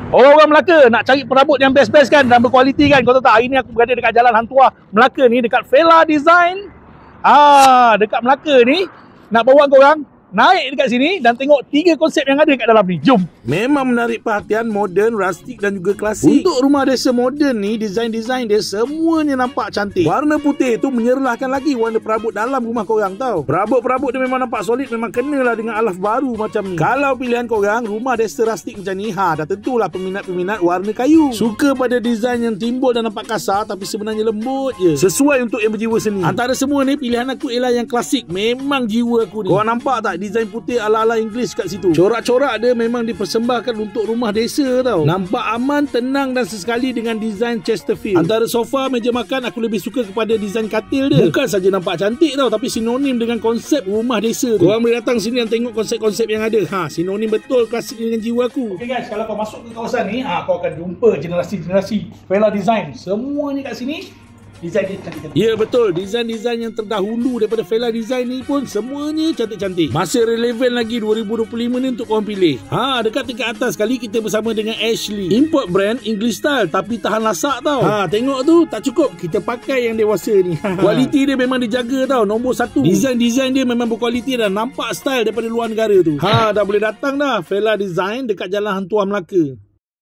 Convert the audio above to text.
Orang-orang Melaka nak cari perabot yang best-best kan dan berkualiti kan. Kau tahu tak, hari ni aku berada dekat Jalan Hang Tuah Melaka ni, dekat Vela Design. Dekat Melaka ni. Nak bawa korang naik dekat sini dan tengok 3 konsep yang ada kat dalam ni. Jom. Memang menarik perhatian, moden, rustik dan juga klasik. Untuk rumah desa moden ni, desain-desain dia semuanya nampak cantik. Warna putih tu menyerlahkan lagi warna perabot dalam rumah korang tau. Perabot-perabot dia memang nampak solid, memang kenalah dengan alaf baru macam ni. Kalau pilihan korang rumah desa rustik macam ni, dah tentulah peminat-peminat warna kayu. Suka pada desain yang timbul dan nampak kasar tapi sebenarnya lembut je. Sesuai untuk yang berjiwa seni. Antara semua ni, pilihan aku ialah yang klasik. Memang jiwa aku ni. Korang nampak tak desain putih ala-ala Inggeris kat situ? Corak-corak dia memang dipersembahkan untuk rumah desa tau. Nampak aman, tenang dan sesekali dengan desain Chesterfield. Antara sofa, meja makan, aku lebih suka kepada desain katil dia. Bukan saja nampak cantik tau, tapi sinonim dengan konsep rumah desa tu. Korang boleh datang sini dan tengok konsep-konsep yang ada. Sinonim betul klasik dengan jiwa aku. Okay guys, kalau kau masuk ke kawasan ni, kau akan jumpa generasi-generasi Vela Design. Semuanya kat sini desain dia cantik-cantik. Ya betul, desain-desain yang terdahulu daripada Vela Design ni pun semuanya cantik-cantik. Masih relevan lagi 2025 ni untuk korang pilih. Dekat tingkat atas kali kita bersama dengan Ashley. Import brand English style tapi tahan lasak tau. Tengok tu, tak cukup, kita pakai yang dewasa ni. Kualiti dia memang dijaga tau, nombor 1. Desain-desain dia memang berkualiti dan nampak style daripada luar negara tu. Dah boleh datang dah. Vela Design dekat Jalan Hang Tuah Melaka.